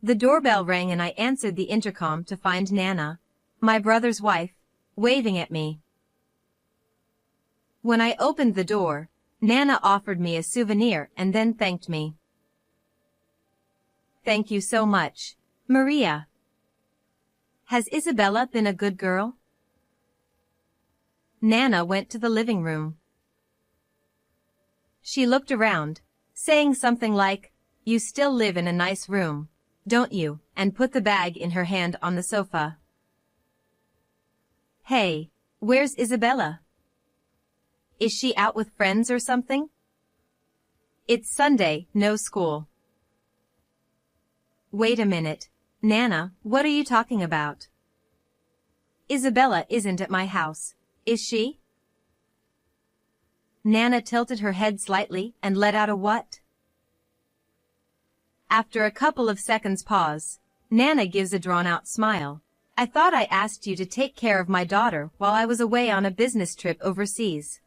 The doorbell rang and I answered the intercom to find Nana, my brother's wife, waving at me. When I opened the door, Nana offered me a souvenir and then thanked me. Thank you so much, Maria. Has Isabella been a good girl? Nana went to the living room. She looked around, saying something like, "You still live in a nice room, don't you?" and put the bag in her hand on the sofa. Hey, where's Isabella? Is she out with friends or something? It's Sunday, no school. Wait a minute, Nana, what are you talking about? Isabella isn't at my house, is she? Nana tilted her head slightly and let out a what? After a couple of seconds pause, Nana gives a drawn-out smile. I thought I asked you to take care of my daughter while I was away on a business trip overseas.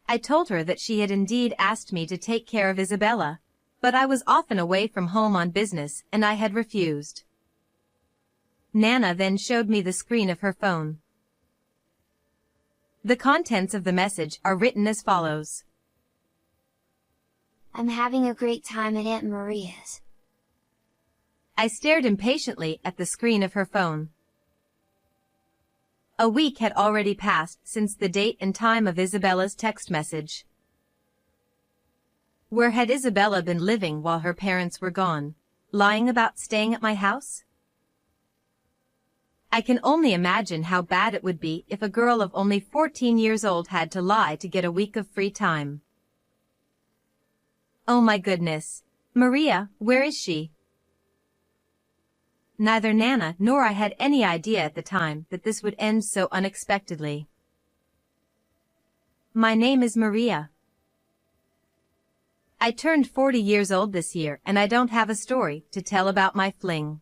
I told her that she had indeed asked me to take care of Isabella, but I was often away from home on business and I had refused. Nana then showed me the screen of her phone. The contents of the message are written as follows. I'm having a great time at Aunt Maria's. I stared impatiently at the screen of her phone. A week had already passed since the date and time of Isabella's text message. Where had Isabella been living while her parents were gone? Lying about staying at my house? I can only imagine how bad it would be if a girl of only 14 years old had to lie to get a week of free time. Oh my goodness. Maria, where is she? Neither Nana nor I had any idea at the time that this would end so unexpectedly. My name is Maria. I turned 40 years old this year and I don't have a story to tell about my fling.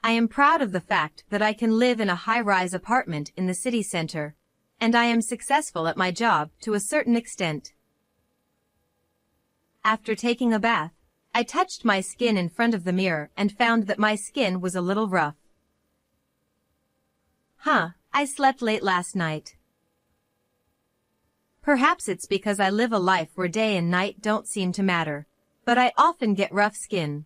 I am proud of the fact that I can live in a high-rise apartment in the city center, and I am successful at my job to a certain extent. After taking a bath, I touched my skin in front of the mirror and found that my skin was a little rough. I slept late last night. Perhaps it's because I live a life where day and night don't seem to matter, but I often get rough skin.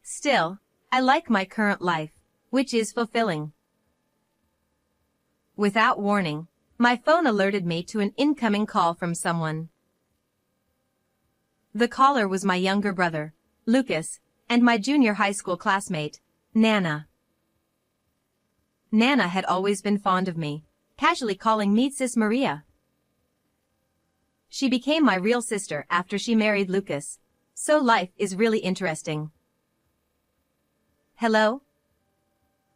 Still, I like my current life, which is fulfilling. Without warning, my phone alerted me to an incoming call from someone. The caller was my younger brother, Lucas, and my junior high school classmate, Nana. Nana had always been fond of me, casually calling me Sis Maria. She became my real sister after she married Lucas, so life is really interesting. Hello?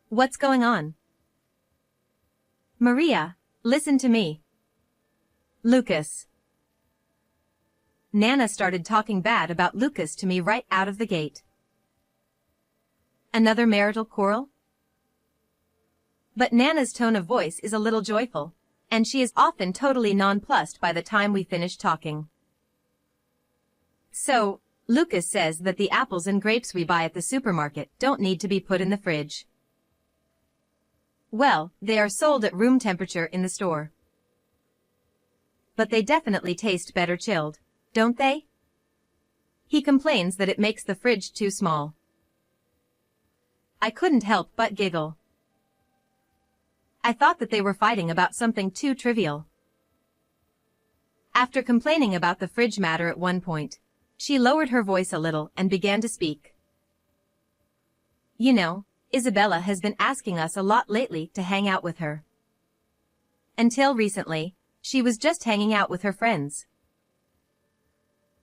What's going on? Maria, listen to me. Lucas. Nana started talking bad about Lucas to me right out of the gate. Another marital quarrel? But Nana's tone of voice is a little joyful, and she is often totally nonplussed by the time we finish talking. So, Lucas says that the apples and grapes we buy at the supermarket don't need to be put in the fridge. Well, they are sold at room temperature in the store. But they definitely taste better chilled, don't they? He complains that it makes the fridge too small. I couldn't help but giggle. I thought that they were fighting about something too trivial. After complaining about the fridge matter at one point, she lowered her voice a little and began to speak. You know, Isabella has been asking us a lot lately to hang out with her. Until recently, she was just hanging out with her friends.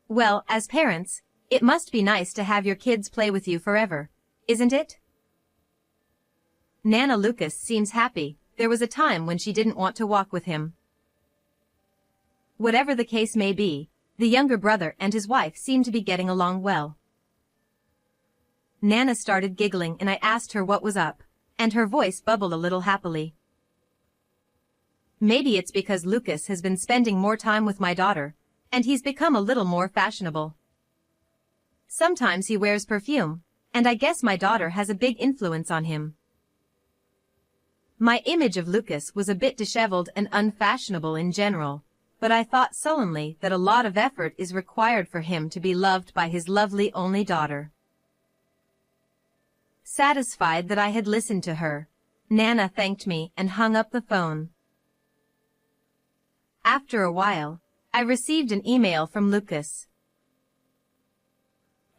Well, as parents, it must be nice to have your kids play with you forever, isn't it? Nana Lucas seems happy. There was a time when she didn't want to walk with him. Whatever the case may be, the younger brother and his wife seem to be getting along well. Nana started giggling and I asked her what was up, and her voice bubbled a little happily. Maybe it's because Lucas has been spending more time with my daughter, and he's become a little more fashionable. Sometimes he wears perfume, and I guess my daughter has a big influence on him. My image of Lucas was a bit disheveled and unfashionable in general, but I thought sullenly that a lot of effort is required for him to be loved by his lovely only daughter. Satisfied that I had listened to her, Nana thanked me and hung up the phone. After a while, I received an email from Lucas.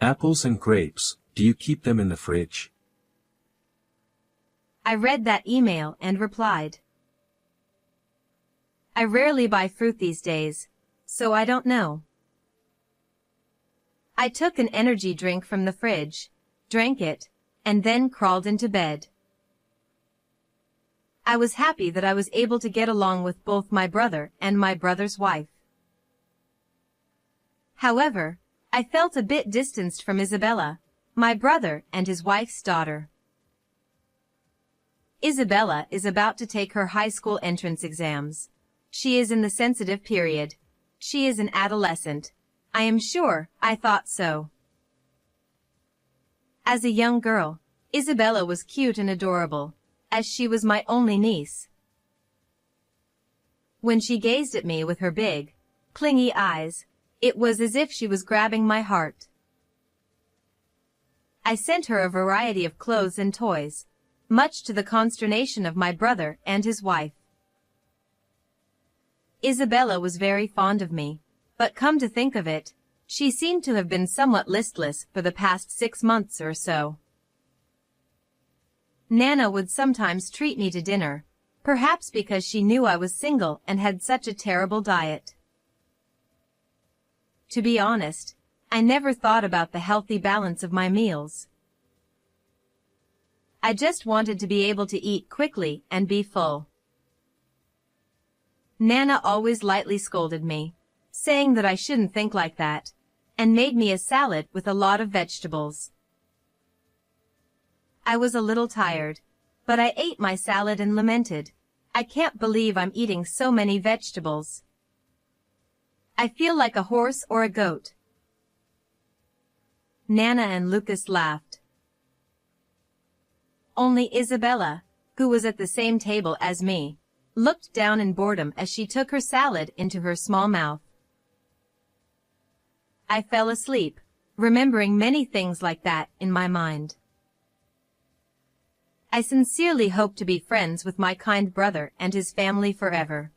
Apples and grapes, do you keep them in the fridge? I read that email and replied. I rarely buy fruit these days, so I don't know. I took an energy drink from the fridge, drank it, and then crawled into bed. I was happy that I was able to get along with both my brother and my brother's wife. However, I felt a bit distanced from Isabella, my brother and his wife's daughter. Isabella is about to take her high school entrance exams. She is in the sensitive period. She is an adolescent. I am sure I thought so. As a young girl, Isabella was cute and adorable, as she was my only niece. When she gazed at me with her big, clingy eyes, it was as if she was grabbing my heart. I sent her a variety of clothes and toys, much to the consternation of my brother and his wife. Isabella was very fond of me, but come to think of it, she seemed to have been somewhat listless for the past 6 months or so. Nana would sometimes treat me to dinner, perhaps because she knew I was single and had such a terrible diet. To be honest, I never thought about the healthy balance of my meals. I just wanted to be able to eat quickly and be full. Nana always lightly scolded me, saying that I shouldn't think like that, and made me a salad with a lot of vegetables. I was a little tired, but I ate my salad and lamented, I can't believe I'm eating so many vegetables. I feel like a horse or a goat. Nana and Lucas laughed. Only Isabella, who was at the same table as me, looked down in boredom as she took her salad into her small mouth. I fell asleep, remembering many things like that in my mind. I sincerely hope to be friends with my kind brother and his family forever.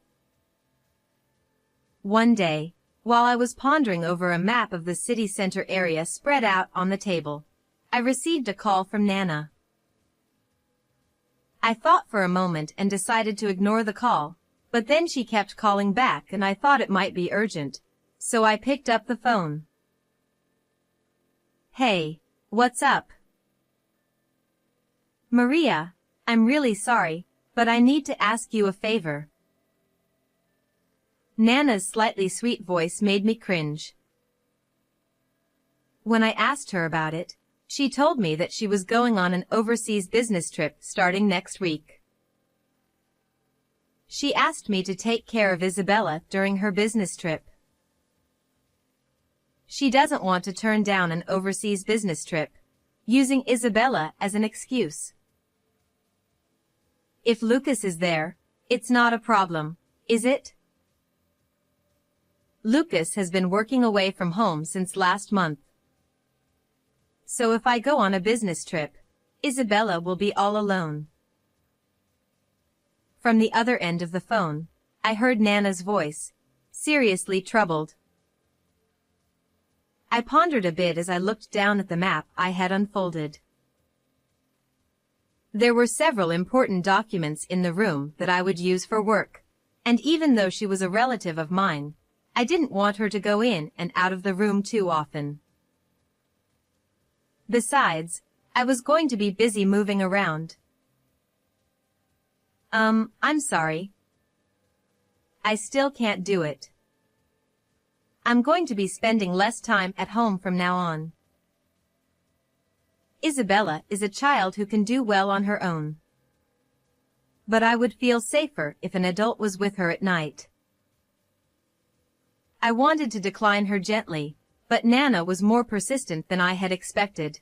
One day, while I was pondering over a map of the city center area spread out on the table, I received a call from Nana. I thought for a moment and decided to ignore the call, but then she kept calling back and I thought it might be urgent, so I picked up the phone. Hey, what's up? Maria, I'm really sorry, but I need to ask you a favor. Nana's slightly sweet voice made me cringe. When I asked her about it, she told me that she was going on an overseas business trip starting next week. She asked me to take care of Isabella during her business trip. She doesn't want to turn down an overseas business trip, using Isabella as an excuse. If Lucas is there, it's not a problem, is it? Lucas has been working away from home since last month. So if I go on a business trip, Isabella will be all alone. From the other end of the phone, I heard Nana's voice, seriously troubled. I pondered a bit as I looked down at the map I had unfolded. There were several important documents in the room that I would use for work, and even though she was a relative of mine, I didn't want her to go in and out of the room too often. Besides, I was going to be busy moving around. I'm sorry. I still can't do it. I'm going to be spending less time at home from now on. Isabella is a child who can do well on her own. But I would feel safer if an adult was with her at night. I wanted to decline her gently, but Nana was more persistent than I had expected.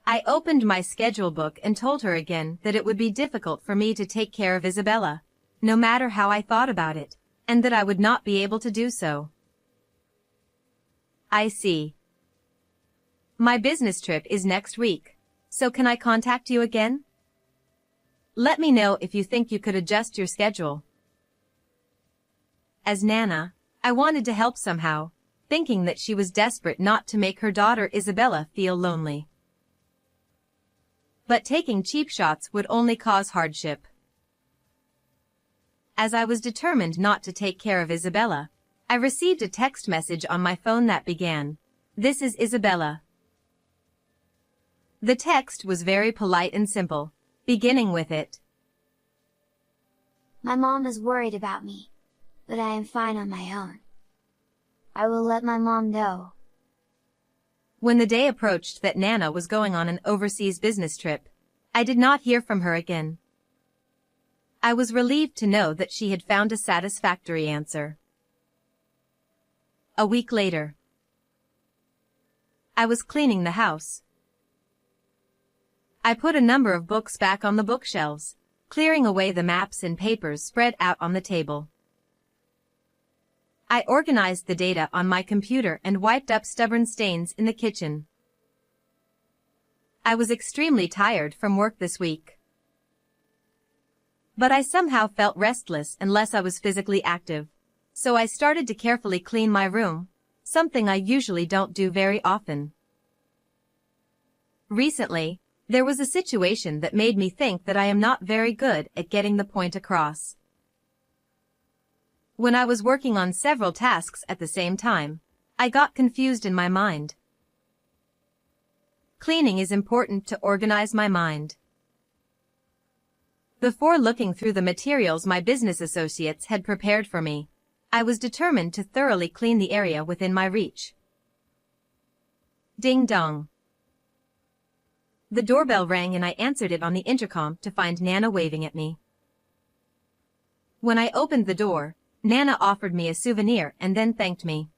I opened my schedule book and told her again that it would be difficult for me to take care of Isabella, no matter how I thought about it, and that I would not be able to do so. I see. My business trip is next week, so can I contact you again? Let me know if you think you could adjust your schedule. As Nana, I wanted to help somehow, thinking that she was desperate not to make her daughter Isabella feel lonely. But taking cheap shots would only cause hardship. As I was determined not to take care of Isabella, I received a text message on my phone that began, "This is Isabella." The text was very polite and simple, beginning with it. My mom is worried about me, but I am fine on my own. I will let my mom know. When the day approached that Nana was going on an overseas business trip, I did not hear from her again. I was relieved to know that she had found a satisfactory answer. A week later, I was cleaning the house. I put a number of books back on the bookshelves, clearing away the maps and papers spread out on the table. I organized the data on my computer and wiped up stubborn stains in the kitchen. I was extremely tired from work this week. But I somehow felt restless unless I was physically active, so I started to carefully clean my room, something I usually don't do very often. Recently, there was a situation that made me think that I am not very good at getting the point across. When I was working on several tasks at the same time, I got confused in my mind. Cleaning is important to organize my mind. Before looking through the materials my business associates had prepared for me, I was determined to thoroughly clean the area within my reach. Ding dong. The doorbell rang and I answered it on the intercom to find Nana waving at me. When I opened the door, Nana offered me a souvenir and then thanked me.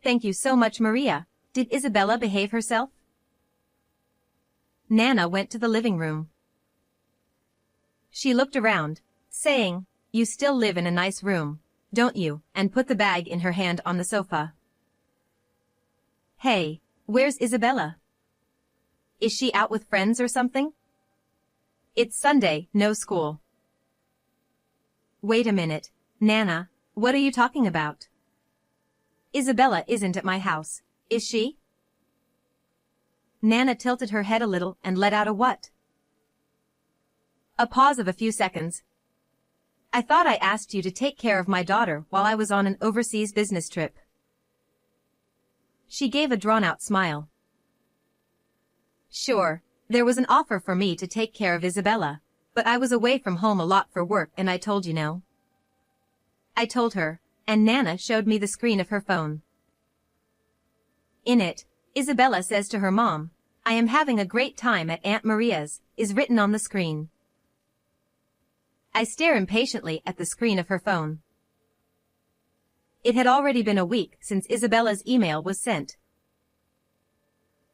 "Thank you so much, Maria. Did Isabella behave herself?" Nana went to the living room. She looked around, saying, "You still live in a nice room, don't you?" and put the bag in her hand on the sofa. "Hey, where's Isabella? Is she out with friends or something? It's Sunday, no school." "Wait a minute, Nana, what are you talking about? Isabella isn't at my house, is she?" Nana tilted her head a little and let out a what? A pause of a few seconds. "I thought I asked you to take care of my daughter while I was on an overseas business trip." She gave a drawn-out smile. "Sure, there was an offer for me to take care of Isabella, but I was away from home a lot for work and I told you no." I told her, and Nana showed me the screen of her phone. In it, Isabella says to her mom, "I am having a great time at Aunt Maria's," is written on the screen. I stare impatiently at the screen of her phone. It had already been a week since Isabella's email was sent.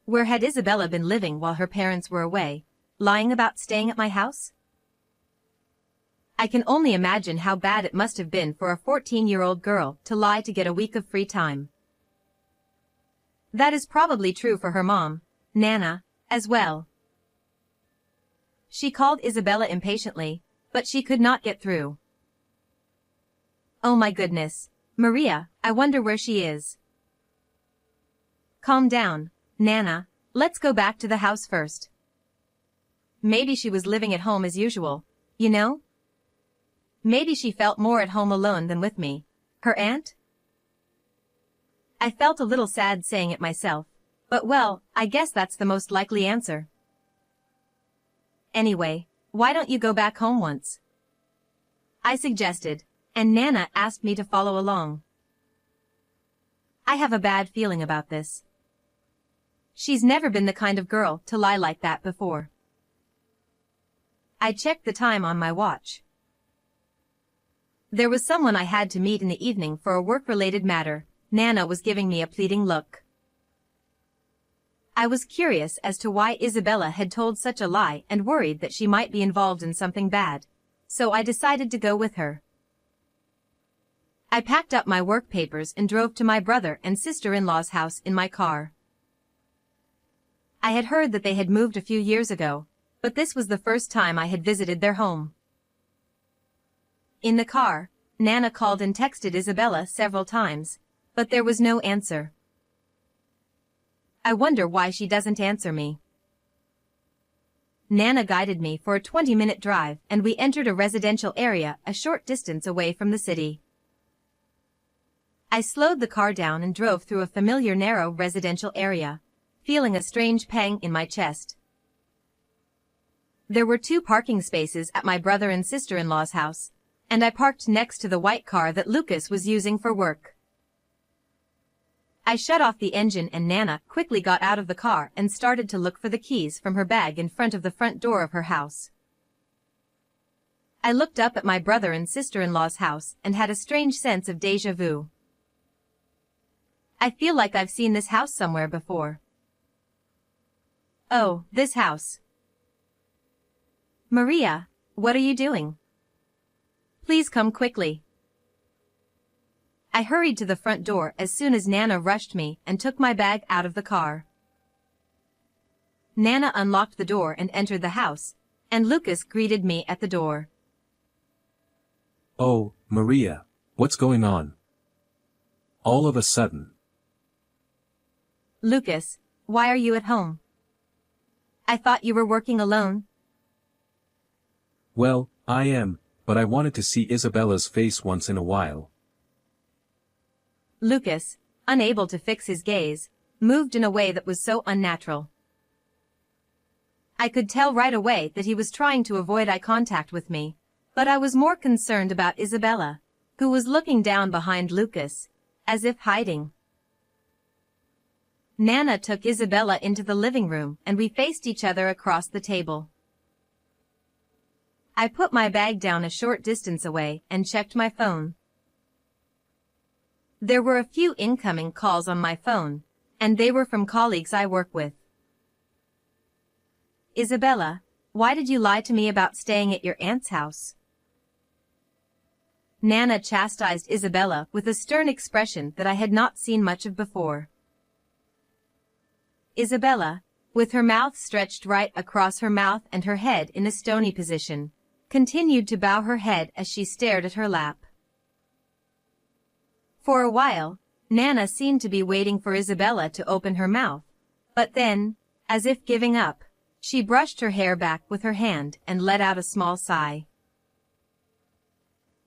Where had Isabella been living while her parents were away, lying about staying at my house? I can only imagine how bad it must have been for a 14-year-old girl to lie to get a week of free time. That is probably true for her mom, Nana, as well. She called Isabella impatiently, but she could not get through. "Oh my goodness, Maria, I wonder where she is." "Calm down, Nana, let's go back to the house first. Maybe she was living at home as usual, you know? Maybe she felt more at home alone than with me, her aunt?" I felt a little sad saying it myself, but well, I guess that's the most likely answer. "Anyway, why don't you go back home once?" I suggested, and Nana asked me to follow along. I have a bad feeling about this. She's never been the kind of girl to lie like that before. I checked the time on my watch. There was someone I had to meet in the evening for a work-related matter. Nana was giving me a pleading look. I was curious as to why Isabella had told such a lie and worried that she might be involved in something bad, so I decided to go with her. I packed up my work papers and drove to my brother and sister-in-law's house in my car. I had heard that they had moved a few years ago, but this was the first time I had visited their home. In the car, Nana called and texted Isabella several times, but there was no answer. I wonder why she doesn't answer me. Nana guided me for a 20-minute drive and we entered a residential area a short distance away from the city. I slowed the car down and drove through a familiar narrow residential area, feeling a strange pang in my chest. There were 2 parking spaces at my brother and sister-in-law's house, and I parked next to the white car that Lucas was using for work. I shut off the engine and Nana quickly got out of the car and started to look for the keys from her bag in front of the front door of her house. I looked up at my brother and sister-in-law's house and had a strange sense of déjà vu. I feel like I've seen this house somewhere before. Oh, this house. Maria, what are you doing? Please come quickly. I hurried to the front door as soon as Nana rushed me and took my bag out of the car. Nana unlocked the door and entered the house, and Lucas greeted me at the door. Oh, Maria, what's going on? All of a sudden. Lucas, why are you at home? I thought you were working alone. Well, I am, but I wanted to see Isabella's face once in a while. Lucas, unable to fix his gaze, moved in a way that was so unnatural. I could tell right away that he was trying to avoid eye contact with me, but I was more concerned about Isabella, who was looking down behind Lucas, as if hiding. Nana took Isabella into the living room and we faced each other across the table. I put my bag down a short distance away and checked my phone. There were a few incoming calls on my phone, and they were from colleagues I work with. Isabella, why did you lie to me about staying at your aunt's house? Nana chastised Isabella with a stern expression that I had not seen much of before. Isabella, with her mouth stretched right across her mouth and her head in a stony position, continued to bow her head as she stared at her lap. For a while, Nana seemed to be waiting for Isabella to open her mouth, but then, as if giving up, she brushed her hair back with her hand and let out a small sigh.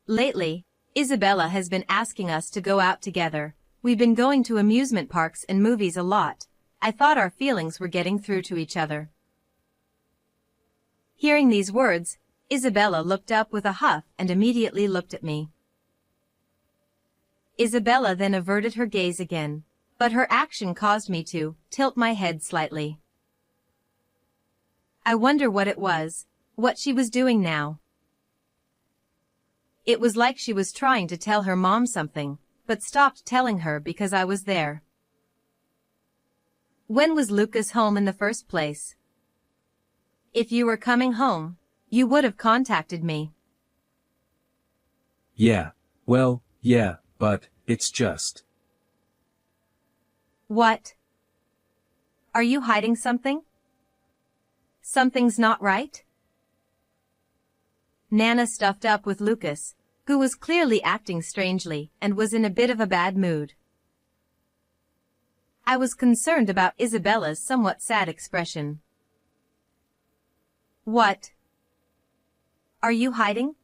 Lately, Isabella has been asking us to go out together. We've been going to amusement parks and movies a lot. I thought our feelings were getting through to each other. Hearing these words, Isabella looked up with a huff and immediately looked at me. Isabella then averted her gaze again, but her action caused me to tilt my head slightly. I wonder what it was, what she was doing now. It was like she was trying to tell her mom something, but stopped telling her because I was there. When was Lucas home in the first place? If you were coming home, you would have contacted me. Yeah, well, yeah, but it's just. What? Are you hiding something? Something's not right? Nana stuffed up with Lucas, who was clearly acting strangely and was in a bit of a bad mood. I was concerned about Isabella's somewhat sad expression. What? Are you hiding?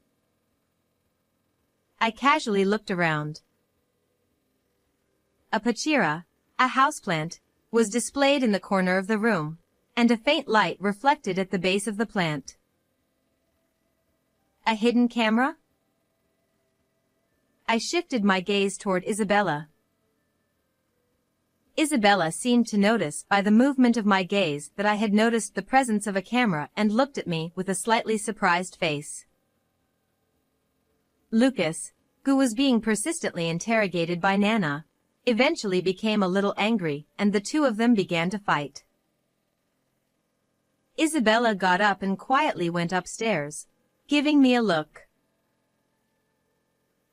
I casually looked around. A pachira, a houseplant, was displayed in the corner of the room, and a faint light reflected at the base of the plant. A hidden camera? I shifted my gaze toward Isabella. Isabella seemed to notice by the movement of my gaze that I had noticed the presence of a camera and looked at me with a slightly surprised face. Lucas, who was being persistently interrogated by Nana, eventually became a little angry and the two of them began to fight. Isabella got up and quietly went upstairs, giving me a look.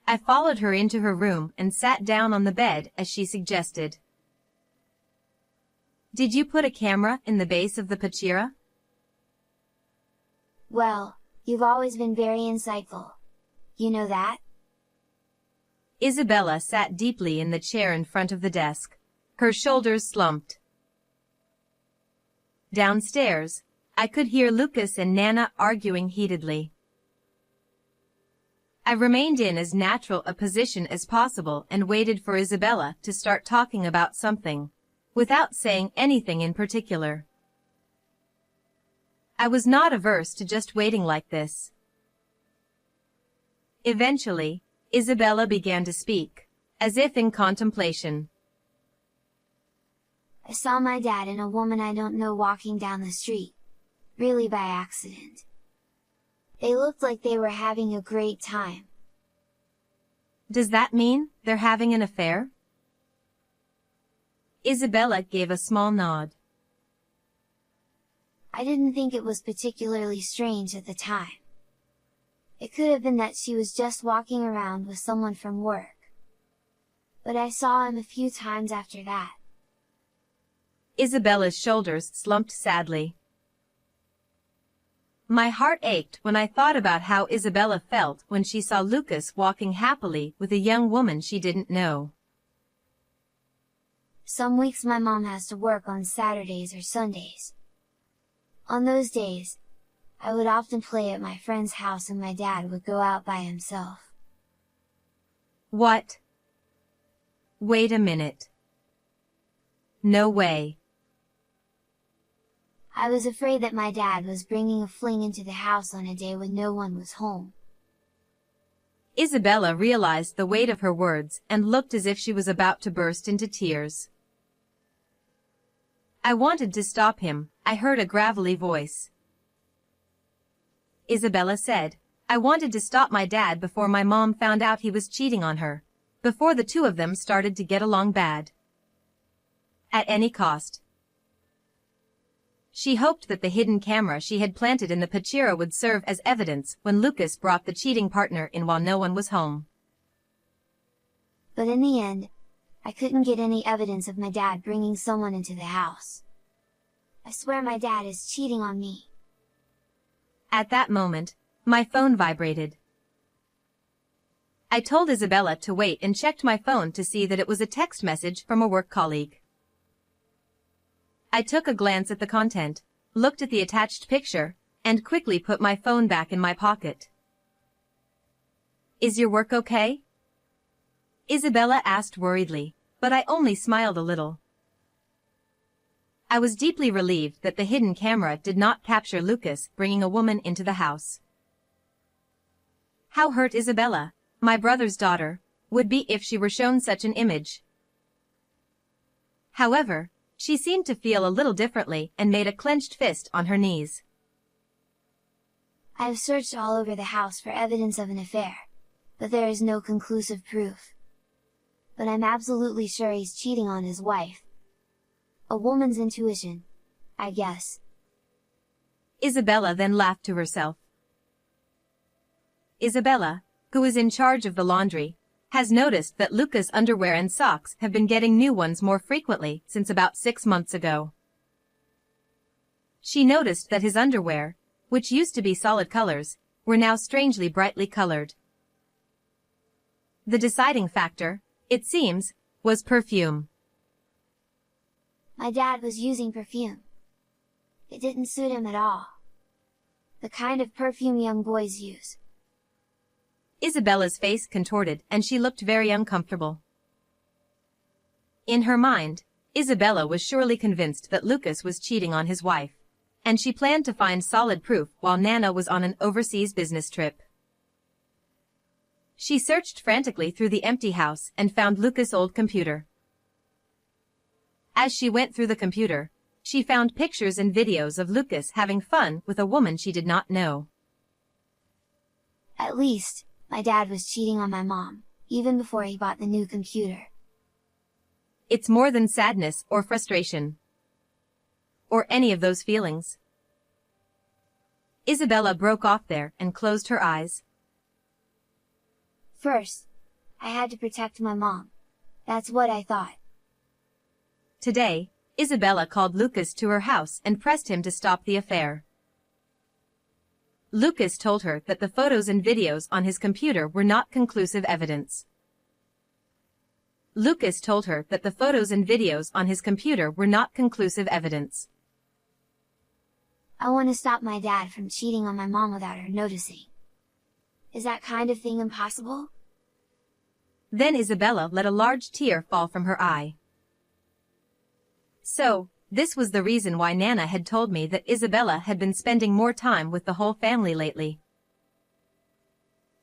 I followed her into her room and sat down on the bed as she suggested. Did you put a camera in the base of the Pachira? Well, you've always been very insightful. You know that? Isabella sat deeply in the chair in front of the desk, her shoulders slumped. Downstairs, I could hear Lucas and Nana arguing heatedly. I remained in as natural a position as possible and waited for Isabella to start talking about something, without saying anything in particular. I was not averse to just waiting like this. Eventually, Isabella began to speak, as if in contemplation. I saw my dad and a woman I don't know walking down the street, really by accident. They looked like they were having a great time. Does that mean they're having an affair? Isabella gave a small nod. I didn't think it was particularly strange at the time. It could have been that she was just walking around with someone from work. But I saw him a few times after that. Isabella's shoulders slumped sadly. My heart ached when I thought about how Isabella felt when she saw Lucas walking happily with a young woman she didn't know. Some weeks my mom has to work on Saturdays or Sundays. On those days, I would often play at my friend's house and my dad would go out by himself. What? Wait a minute. No way. I was afraid that my dad was bringing a fling into the house on a day when no one was home. Isabella realized the weight of her words and looked as if she was about to burst into tears. I wanted to stop him. I heard a gravelly voice. Isabella said, I wanted to stop my dad before my mom found out he was cheating on her, before the two of them started to get along bad. At any cost. She hoped that the hidden camera she had planted in the Pachira would serve as evidence when Lucas brought the cheating partner in while no one was home. But in the end, I couldn't get any evidence of my dad bringing someone into the house. I swear my dad is cheating on me. At that moment, my phone vibrated. I told Isabella to wait and checked my phone to see that it was a text message from a work colleague. I took a glance at the content, looked at the attached picture, and quickly put my phone back in my pocket. Is your work okay? Isabella asked worriedly, but I only smiled a little. I was deeply relieved that the hidden camera did not capture Lucas bringing a woman into the house. How hurt Isabella, my brother's daughter, would be if she were shown such an image. However, she seemed to feel a little differently and made a clenched fist on her knees. I have searched all over the house for evidence of an affair, but there is no conclusive proof. But I'm absolutely sure he's cheating on his wife. A woman's intuition, I guess. Isabella then laughed to herself. Isabella, who is in charge of the laundry, has noticed that Lucas' underwear and socks have been getting new ones more frequently since about 6 months ago. She noticed that his underwear, which used to be solid colors, were now strangely brightly colored. The deciding factor, it seems, was perfume. My dad was using perfume. It didn't suit him at all. The kind of perfume young boys use. Isabella's face contorted and she looked very uncomfortable. In her mind, Isabella was surely convinced that Lucas was cheating on his wife, and she planned to find solid proof while Nana was on an overseas business trip. She searched frantically through the empty house and found Lucas' old computer. As she went through the computer, she found pictures and videos of Lucas having fun with a woman she did not know. At least, my dad was cheating on my mom, even before he bought the new computer. It's more than sadness or frustration. Or any of those feelings. Isabella broke off there and closed her eyes. First, I had to protect my mom. That's what I thought. Today, Isabella called Lucas to her house and pressed him to stop the affair. Lucas told her that the photos and videos on his computer were not conclusive evidence. Lucas told her that the photos and videos on his computer were not conclusive evidence. I want to stop my dad from cheating on my mom without her noticing. Is that kind of thing impossible? Then Isabella let a large tear fall from her eye. So, this was the reason why Nana had told me that Isabella had been spending more time with the whole family lately.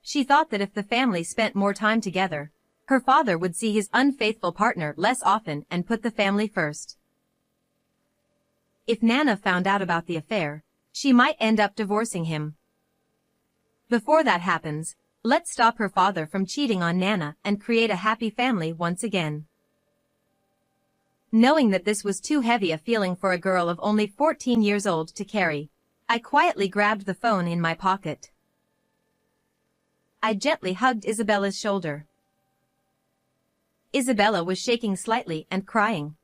She thought that if the family spent more time together, her father would see his unfaithful partner less often and put the family first. If Nana found out about the affair, she might end up divorcing him. Before that happens, let's stop her father from cheating on Nana and create a happy family once again. Knowing that this was too heavy a feeling for a girl of only 14 years old to carry, I quietly grabbed the phone in my pocket. I gently hugged Isabella's shoulder. Isabella was shaking slightly and crying.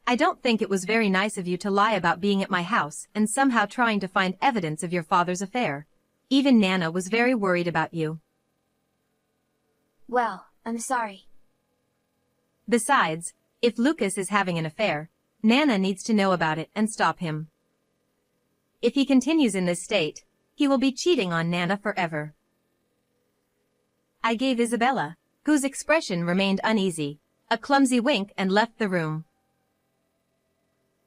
I don't think it was very nice of you to lie about being at my house and somehow trying to find evidence of your father's affair. Even Nana was very worried about you. Well, I'm sorry. Besides, if Lucas is having an affair, Nana needs to know about it and stop him. If he continues in this state, he will be cheating on Nana forever. I gave Isabella, whose expression remained uneasy, a clumsy wink and left the room.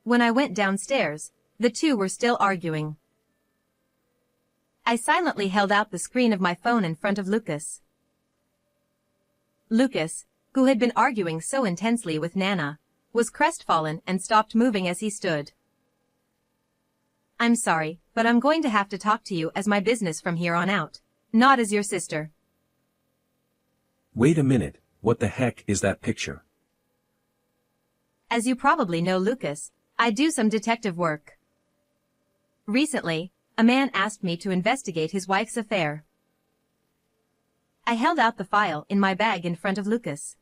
When I went downstairs, the two were still arguing. I silently held out the screen of my phone in front of Lucas. Lucas, who had been arguing so intensely with Nana, was crestfallen and stopped moving as he stood. I'm sorry, but I'm going to have to talk to you as my business from here on out, not as your sister. Wait a minute, what the heck is that picture? As you probably know, Lucas, I do some detective work. Recently, a man asked me to investigate his wife's affair. I held out the file in my bag in front of Lucas.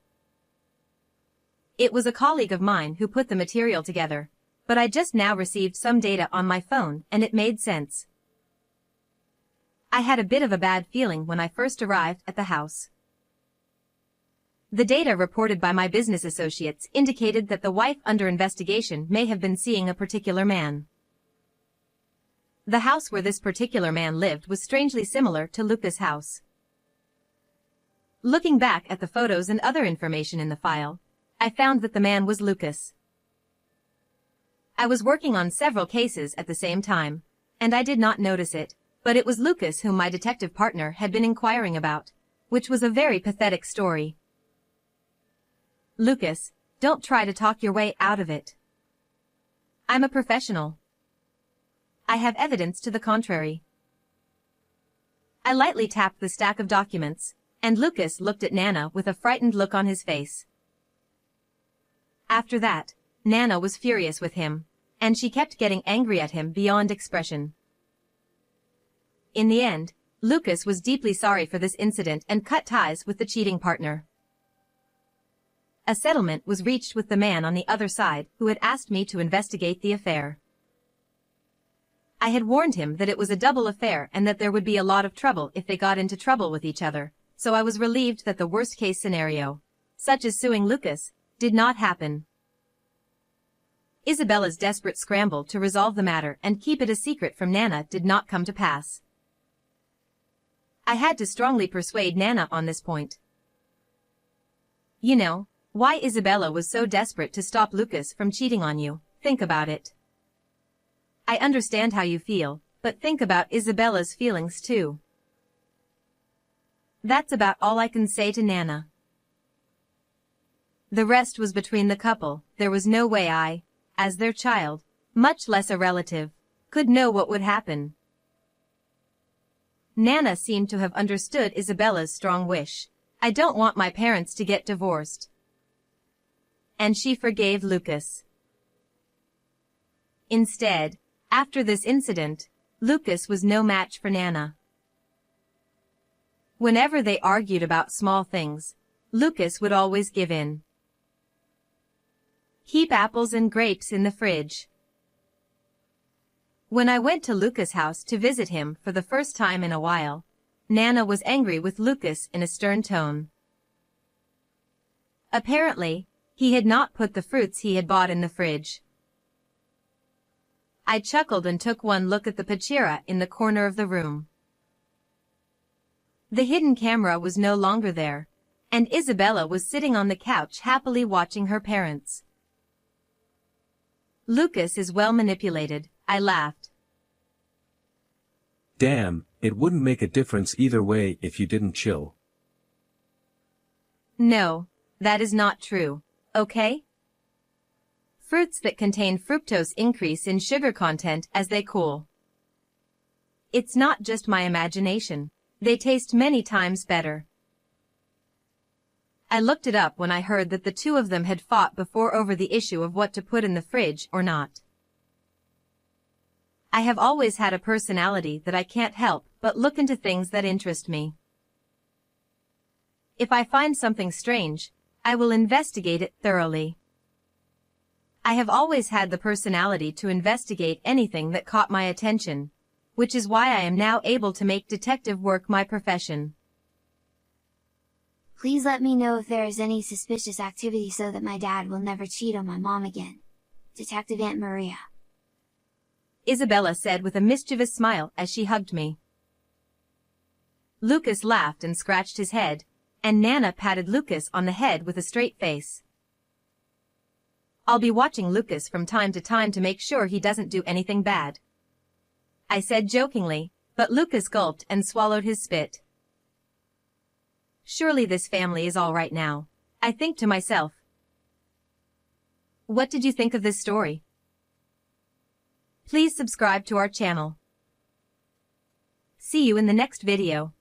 It was a colleague of mine who put the material together, but I just now received some data on my phone and it made sense. I had a bit of a bad feeling when I first arrived at the house. The data reported by my business associates indicated that the wife under investigation may have been seeing a particular man. The house where this particular man lived was strangely similar to Lucas' house. Looking back at the photos and other information in the file, I found that the man was Lucas. I was working on several cases at the same time, and I did not notice it, but it was Lucas whom my detective partner had been inquiring about, which was a very pathetic story. Lucas, don't try to talk your way out of it. I'm a professional. I have evidence to the contrary. I lightly tapped the stack of documents, and Lucas looked at Nana with a frightened look on his face. After that, Nana was furious with him, and she kept getting angry at him beyond expression. In the end, Lucas was deeply sorry for this incident and cut ties with the cheating partner. A settlement was reached with the man on the other side who had asked me to investigate the affair. I had warned him that it was a double affair and that there would be a lot of trouble if they got into trouble with each other, so I was relieved that the worst-case scenario, such as suing Lucas, did not happen. Isabella's desperate scramble to resolve the matter and keep it a secret from Nana did not come to pass. I had to strongly persuade Nana on this point. You know, why Isabella was so desperate to stop Lucas from cheating on you, think about it. I understand how you feel, but think about Isabella's feelings too. That's about all I can say to Nana. The rest was between the couple. There was no way I, as their child, much less a relative, could know what would happen. Nana seemed to have understood Isabella's strong wish. I don't want my parents to get divorced. And she forgave Lucas. Instead, after this incident, Lucas was no match for Nana. Whenever they argued about small things, Lucas would always give in. Keep apples and grapes in the fridge. When I went to Lucas' house to visit him for the first time in a while, Nana was angry with Lucas in a stern tone. Apparently, he had not put the fruits he had bought in the fridge. I chuckled and took one look at the pachira in the corner of the room. The hidden camera was no longer there, and Isabella was sitting on the couch happily watching her parents. Lucas is well manipulated, I laughed. Damn, it wouldn't make a difference either way if you didn't chill. No, that is not true, okay? Fruits that contain fructose increase in sugar content as they cool. It's not just my imagination, they taste many times better. I looked it up when I heard that the two of them had fought before over the issue of what to put in the fridge or not. I have always had a personality that I can't help but look into things that interest me. If I find something strange, I will investigate it thoroughly. I have always had the personality to investigate anything that caught my attention, which is why I am now able to make detective work my profession. Please let me know if there is any suspicious activity so that my dad will never cheat on my mom again. Detective Aunt Maria. Isabella said with a mischievous smile as she hugged me. Lucas laughed and scratched his head, and Nana patted Lucas on the head with a straight face. I'll be watching Lucas from time to time to make sure he doesn't do anything bad, I said jokingly, but Lucas gulped and swallowed his spit. Surely this family is all right now, I think to myself. What did you think of this story? Please subscribe to our channel. See you in the next video.